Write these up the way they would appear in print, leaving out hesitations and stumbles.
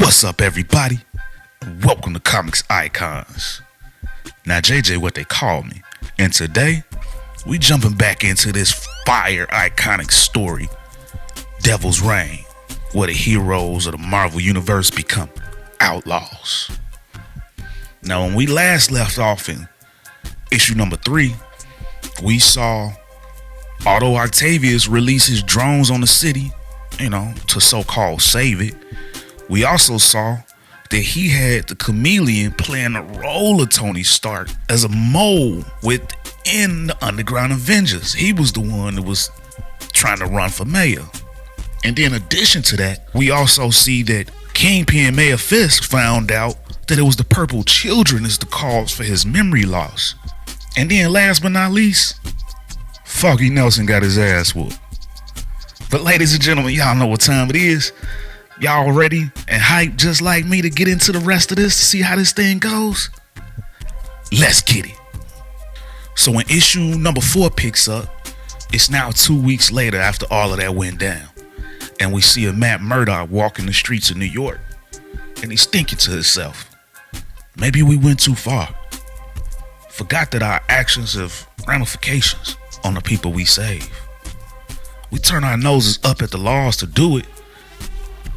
What's up, everybody? Welcome to Comics Icons. Now, JJ, what they call me. And today, we jumping back into this fire iconic story, Devil's Reign, where the heroes of the Marvel Universe become outlaws. Now, when we last left off in issue number 3, we saw Otto Octavius release his drones on the city, to so-called save it. We also saw that he had the Chameleon playing the role of Tony Stark as a mole within the Underground Avengers. He was the one that was trying to run for mayor. And then in addition to that, we also see that Kingpin Mayor Fisk found out that it was the Purple Children as the cause for his memory loss. And then last but not least, Foggy Nelson got his ass whooped. But ladies and gentlemen, y'all know what time it is. Y'all ready and hyped just like me to get into the rest of this to see how this thing goes? Let's get it. So when issue number 4 picks up, it's now 2 weeks later after all of that went down. And we see a Matt Murdock walking the streets of New York. And he's thinking to himself, maybe we went too far. Forgot that our actions have ramifications on the people we save. We turn our noses up at the laws to do it.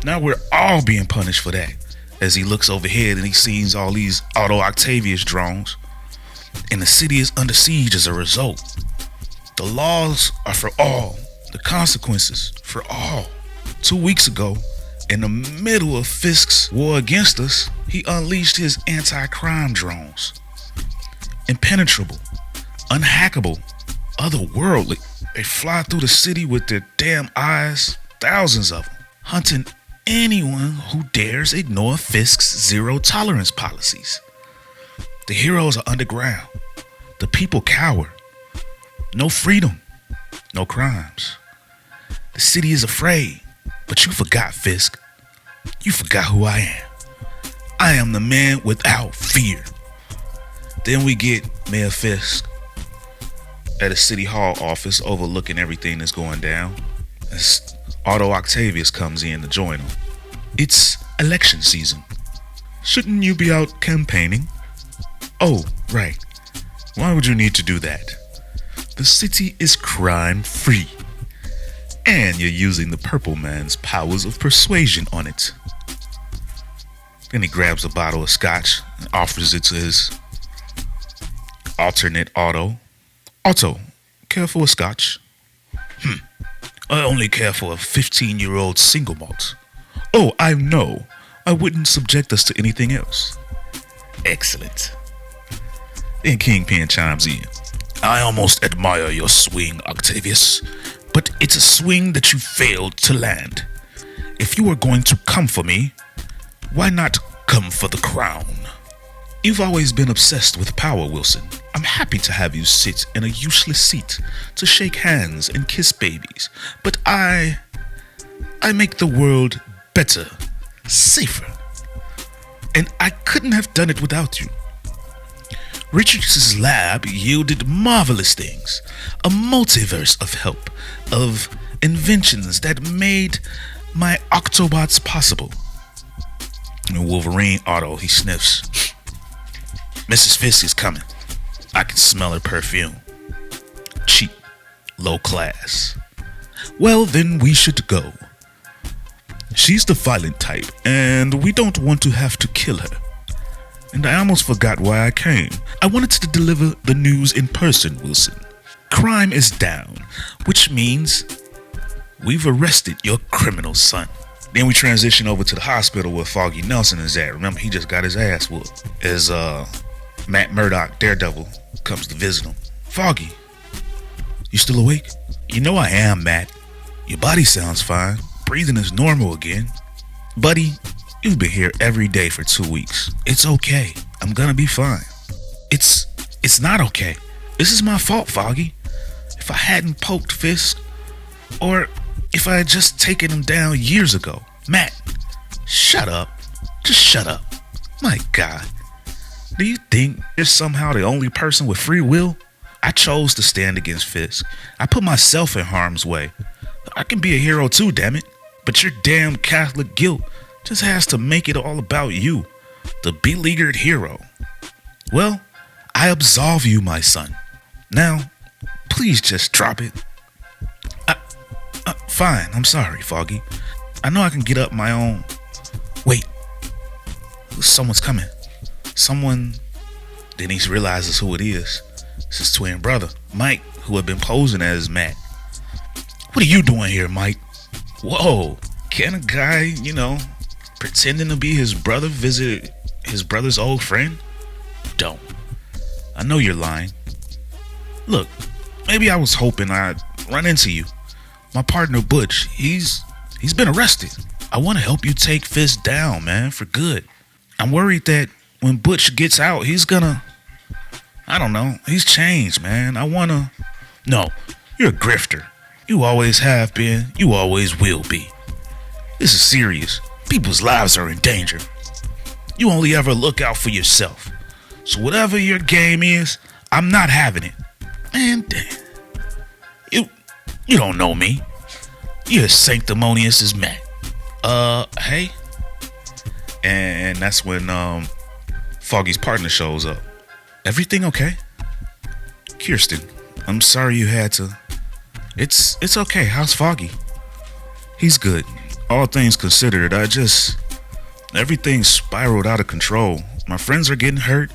Now we're all being punished for that. As he looks overhead and he sees all these Otto Octavius drones. And the city is under siege as a result. The laws are for all. The consequences for all. 2 weeks ago, in the middle of Fisk's war against us, he unleashed his anti-crime drones. Impenetrable, unhackable, otherworldly. They fly through the city with their damn eyes, thousands of them, hunting anyone who dares ignore Fisk's zero tolerance policies. The heroes are underground. The people cower. No freedom, no crimes. The city is afraid, but you forgot, Fisk. You forgot who I am. I am the man without fear. Then we get Mayor Fisk at a city hall office overlooking everything that's going down as Otto Octavius comes in to join him. It's election season. Shouldn't you be out campaigning? Oh, right. Why would you need to do that? The city is crime free. And you're using the Purple Man's powers of persuasion on it. Then he grabs a bottle of scotch and offers it to his alternate Otto. Otto, care for a scotch? I only care for a 15-year-old single malt. Oh, I know. I wouldn't subject us to anything else. Excellent. Then Kingpin chimes in. I almost admire your swing, Octavius, but it's a swing that you failed to land. If you are going to come for me, why not come for the crown? You've always been obsessed with power, Wilson. I'm happy to have you sit in a useless seat to shake hands and kiss babies, but I make the world better, safer, and I couldn't have done it without you. Richards's lab yielded marvelous things, a multiverse of help, of inventions that made my Octobots possible. And Wolverine Otto, he sniffs. Mrs. Fisk is coming. I can smell her perfume. Cheap, low class. Well, then we should go. She's the violent type, and we don't want to have to kill her. And I almost forgot why I came. I wanted to deliver the news in person, Wilson. Crime is down, which means we've arrested your criminal son. Then we transition over to the hospital where Foggy Nelson is at. Remember, he just got his ass whooped. As Matt Murdock, Daredevil, comes to visit him. Foggy, you still awake? You know I am, Matt. Your body sounds fine. Breathing is normal again. Buddy, you've been here every day for 2 weeks. It's okay. I'm gonna be fine. It's not okay. This is my fault, Foggy. If I hadn't poked Fisk, or if I had just taken him down years ago. Matt, shut up. Just shut up. My God. Do you think you're somehow the only person with free will? I chose to stand against Fisk. I put myself in harm's way. I can be a hero too, damn it. But your damn Catholic guilt Just has to make it all about you, the beleaguered hero. Well, I absolve you, my son. Now, please just drop it. Fine, I'm sorry, Foggy. I know I can get up my own. Wait, someone's coming. Someone. Then he realizes who it is. It's his twin brother, Mike, who had been posing as Matt. What are you doing here, Mike? Whoa, can a guy, pretending to be his brother visit his brother's old friend? Don't. I know you're lying. Look, maybe I was hoping I'd run into you. My partner Butch, he's been arrested. I want to help you take Fist down, man, for good. I'm worried that when Butch gets out, he's gonna, I don't know, he's changed, man. No, you're a grifter. You always have been, you always will be. This is serious. People's lives are in danger. You only ever look out for yourself. So whatever your game is, I'm not having it. Man, damn. You don't know me. You're as sanctimonious as Matt. Hey. And that's when Foggy's partner shows up. Everything okay? Kirsten, I'm sorry you had to. It's okay. How's Foggy? He's good. All things considered, everything spiraled out of control. My friends are getting hurt.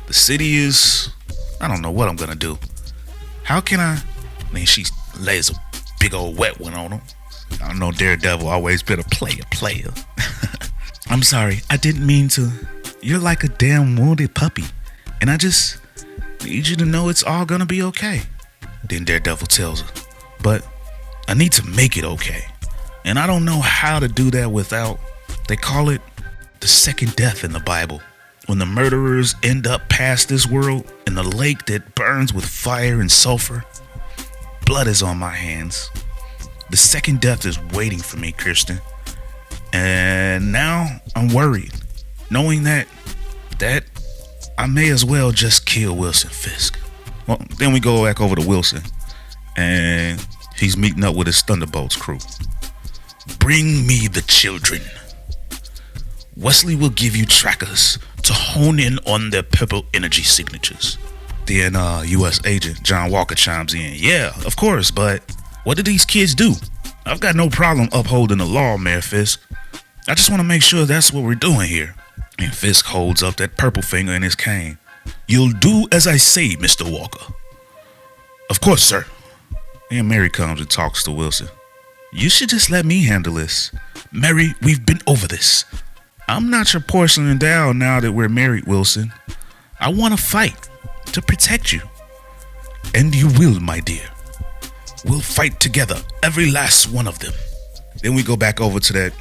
The city is, I don't know what I'm gonna do. How can I mean, she lays a big old wet one on him. I don't know, Daredevil always been a player. I'm sorry, I didn't mean to. You're like a damn wounded puppy. And I just need you to know it's all gonna be okay. Then Daredevil tells her, but I need to make it okay. And I don't know how to do that without, they call it the second death in the Bible. When the murderers end up past this world in the lake that burns with fire and sulfur, blood is on my hands. The second death is waiting for me, Kirsten. And now I'm worried, knowing that I may as well just kill Wilson Fisk. Well, then we go back over to Wilson, and he's meeting up with his Thunderbolts crew. Bring me the children. Wesley will give you trackers to hone in on their purple energy signatures. Then U.S. agent John Walker chimes in. Yeah, of course, but what did these kids do? I've got no problem upholding the law, Mayor Fisk. I just want to make sure that's what we're doing here. And Fisk holds up that purple finger in his cane. You'll do as I say, Mr. Walker. Of course, sir. And Mary comes and talks to Wilson. You should just let me handle this. Mary, we've been over this. I'm not your porcelain doll now that we're married, Wilson. I want to fight to protect you. And you will, my dear. We'll fight together, every last one of them. Then we go back over to that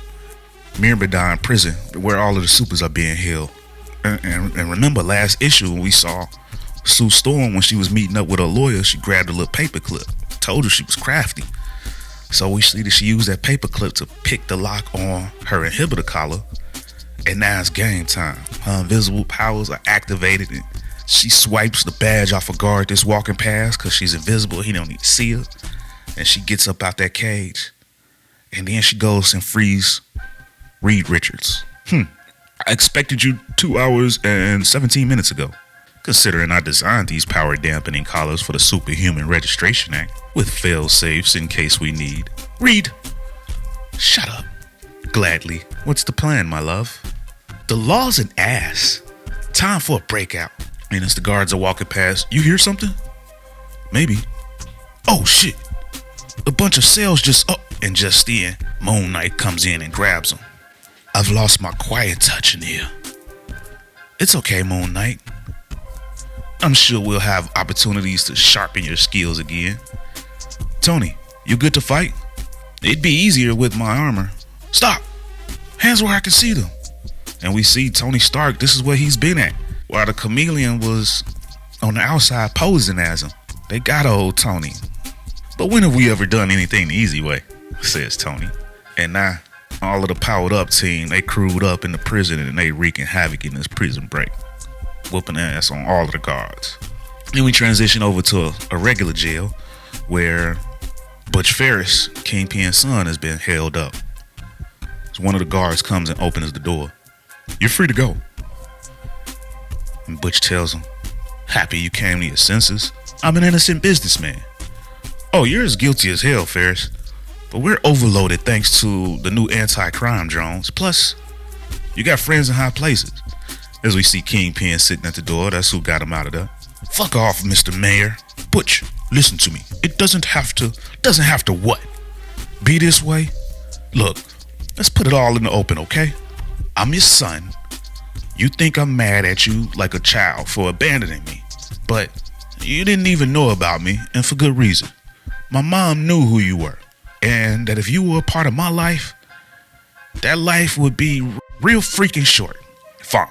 Myrmidon prison where all of the supers are being held. And remember last issue when we saw Sue Storm when she was meeting up with her lawyer, she grabbed a little paper clip, told her she was crafty. So we see that she used that paper clip to pick the lock on her inhibitor collar. And now it's game time. Her invisible powers are activated and she swipes the badge off a guard that's walking past because she's invisible. He don't need to see her. And she gets up out that cage. And then she goes and frees Reed Richards. I expected you 2 hours and 17 minutes ago. Considering I designed these power dampening collars for the Superhuman Registration Act with fail safes in case we need. Reed, shut up. Gladly. What's the plan, my love? The law's an ass. Time for a breakout. And as the guards are walking past, you hear something? Maybe. Oh shit. A bunch of cells just up. And just then, Moon Knight comes in and grabs him. I've lost my quiet touch in here. It's okay, Moon Knight. I'm sure we'll have opportunities to sharpen your skills again. Tony, you good to fight? It'd be easier with my armor. Stop! Hands where I can see them. And we see Tony Stark, this is where he's been at. While the chameleon was on the outside posing as him. They got old Tony. But when have we ever done anything the easy way? Says Tony. And now, all of the powered up team, they crewed up in the prison and they wreaking havoc in this prison break. Whooping ass on all of the guards. Then we transition over to a regular jail where Butch Ferris, Kingpin's son, has been held up. So one of the guards comes and opens the door. "You're free to go." And Butch tells him, "Happy you came to your senses. I'm an innocent businessman." "Oh, you're as guilty as hell, Ferris. But we're overloaded thanks to the new anti-crime drones. Plus, you got friends in high places." As we see Kingpin sitting at the door, that's who got him out of there. "Fuck off, Mr. Mayor. Butch, listen to me. It doesn't have to what? Be this way? Look, let's put it all in the open, okay? I'm your son. You think I'm mad at you like a child for abandoning me. But you didn't even know about me, and for good reason. My mom knew who you were, and that if you were a part of my life, that life would be real freaking short. Fine.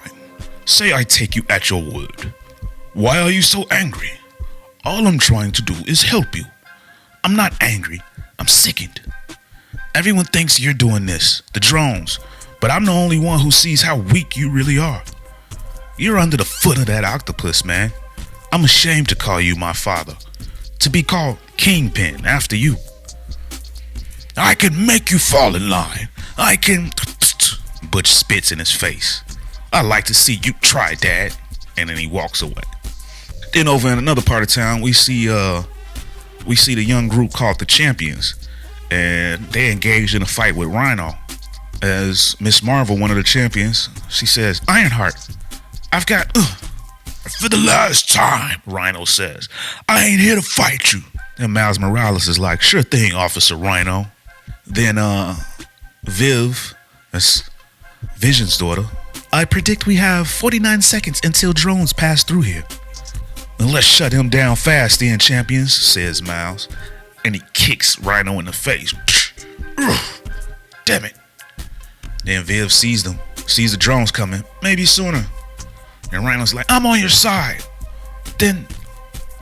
Say I take you at your word. Why are you so angry? All I'm trying to do is help you. I'm not angry. I'm sickened. Everyone thinks you're doing this, the drones, but I'm the only one who sees how weak you really are. You're under the foot of that octopus, man. I'm ashamed to call you my father. To be called Kingpin after you. I can make you fall in line. I can..." Butch spits in his face. "I'd like to see you try, Dad." And then he walks away. Then over in another part of town, we see the young group called the Champions, and they engaged in a fight with Rhino. As Miss Marvel, one of the champions, she says, "Ironheart, I've got..." "For the last time," Rhino says, "I ain't here to fight you." And Miles Morales is like, "Sure thing, Officer Rhino." Then Viv, that's Vision's daughter, "I predict we have 49 seconds until drones pass through here." "Let's shut him down fast then, champions," says Miles. And he kicks Rhino in the face. Damn it. Then Viv sees the drones coming, maybe sooner. And Rhino's like, "I'm on your side." Then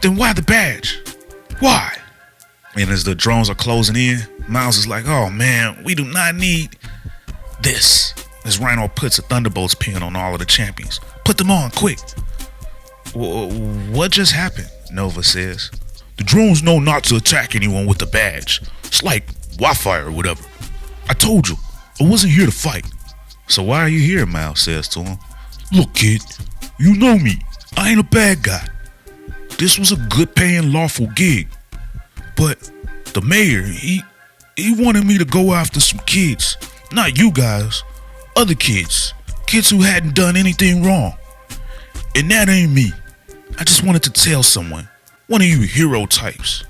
why the badge? Why? And as the drones are closing in, Miles is like, "Oh man, we do not need this." As Rhino puts a Thunderbolts pin on all of the champions. "Put them on, quick." "What just happened?" Nova says. "The drones know not to attack anyone with the badge. It's like Wi-Fi or whatever. I told you, I wasn't here to fight." "So why are you here?" Miles says to him. "Look, kid, you know me. I ain't a bad guy. This was a good paying lawful gig. But the mayor, he wanted me to go after some kids. Not you guys. Other kids. Kids who hadn't done anything wrong. And that ain't me. I just wanted to tell someone. One of you hero types."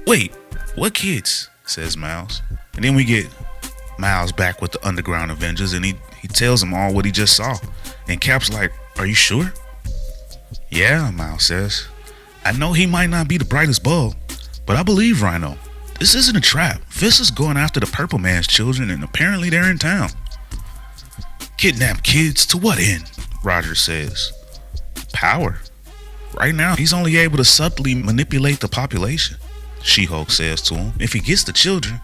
"Wait, what kids?" says Miles. And then we get Miles back with the Underground Avengers, and he tells them all what he just saw. And Cap's like, "Are you sure?" "Yeah," Miles says. "I know he might not be the brightest bulb, but I believe Rhino. This isn't a trap. Fisk is going after the Purple Man's children, and apparently they're in town." "Kidnap kids to what end?" Roger says. "Power. Right now, he's only able to subtly manipulate the population," She-Hulk says to him. "If he gets the children,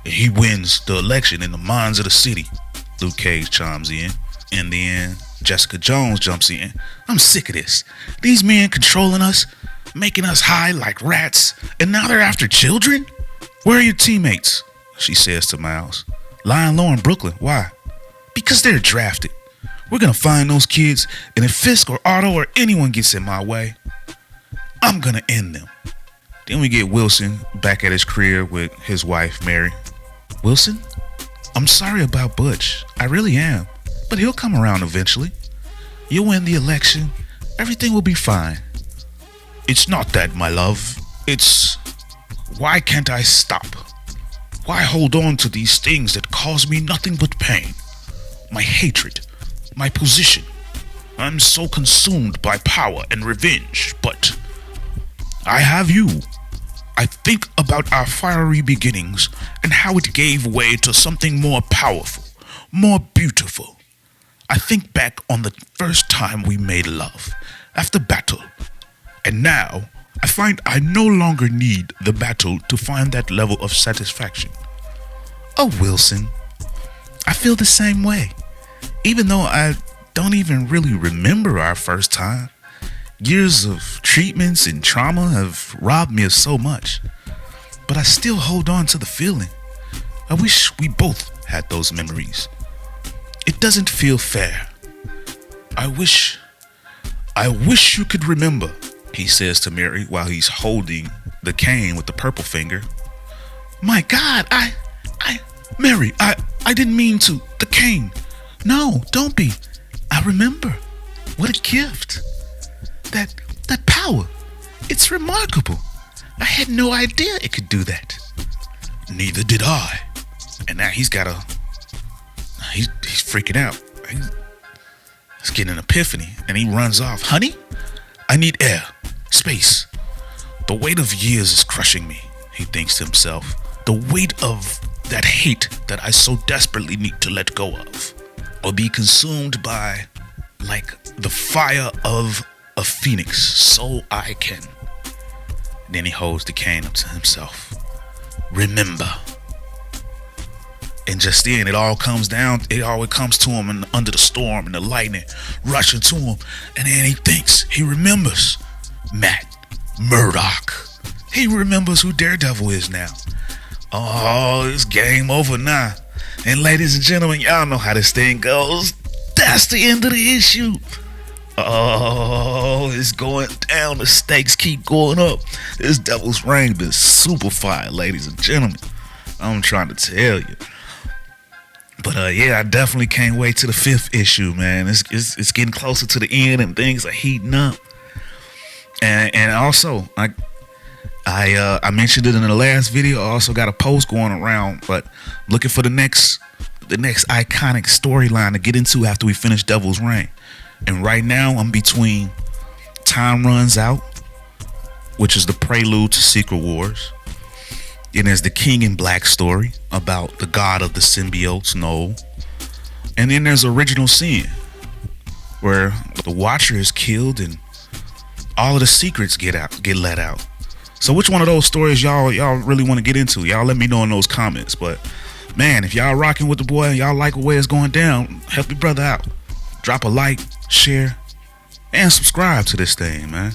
he wins the election in the minds of the city," Luke Cage chimes in. And then Jessica Jones jumps in. "I'm sick of this. These men controlling us, making us high like rats, and now they're after children? Where are your teammates?" she says to Miles. "Lying low in Brooklyn. Why?" "Because they're drafted. We're gonna find those kids, and if Fisk or Otto or anyone gets in my way, I'm gonna end them." Then we get Wilson back at his crib with his wife, Mary. "Wilson, I'm sorry about Butch. I really am. But he'll come around eventually. You'll win the election. Everything will be fine." "It's not that, my love. It's... why can't I stop? Why hold on to these things that cause me nothing but pain? My hatred, my position. I'm so consumed by power and revenge, but I have you. I think about our fiery beginnings and how it gave way to something more powerful, more beautiful. I think back on the first time we made love, after battle, and now I find I no longer need the battle to find that level of satisfaction." "Oh, Wilson, I feel the same way. Even though I don't even really remember our first time. Years of treatments and trauma have robbed me of so much. But I still hold on to the feeling. I wish we both had those memories. It doesn't feel fair. I wish you could remember, he says to Mary while he's holding the cane with the purple finger. My God, Mary, I didn't mean to. The cane. No, don't be. I remember. What a gift. That power. It's remarkable. I had no idea it could do that. Neither did I. And now he's freaking out. He's getting an epiphany and he runs off. Honey, I need air, space. The weight of years is crushing me, he thinks to himself. The weight of that hate that I so desperately need to let go of, or be consumed by like the fire of a phoenix, so I can. Then he holds the cane up to himself. Remember. And just then it all comes to him and under the storm and the lightning rushing to him. And then he thinks, he remembers Matt Murdock. He remembers who Daredevil is now. Oh, it's game over now. And ladies and gentlemen, y'all know how this thing goes. That's the end of the issue. Oh, it's going down. The stakes keep going up. This Devil's Reign been super fire, ladies and gentlemen. I'm trying to tell you. But yeah, I definitely can't wait to the 5th issue, man. It's getting closer to the end and things are heating up. And also, I mentioned it in the last video. I also got a post going around, but looking for the next iconic storyline to get into after we finish Devil's Reign. And right now I'm between Time Runs Out, which is the prelude to Secret Wars. And there's the King in Black story about the god of the symbiotes, Noel. And then there's Original Sin, where the Watcher is killed and all of the secrets get let out. So which one of those stories y'all really want to get into? Y'all let me know in those comments. But man, if y'all rocking with the boy and y'all like the way it's going down, help your brother out. Drop a like, share, and subscribe to this thing, man,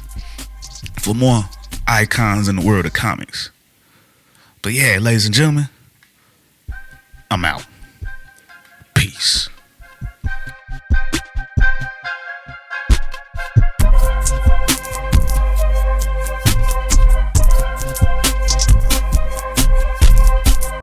for more icons in the world of comics. But yeah, ladies and gentlemen, I'm out.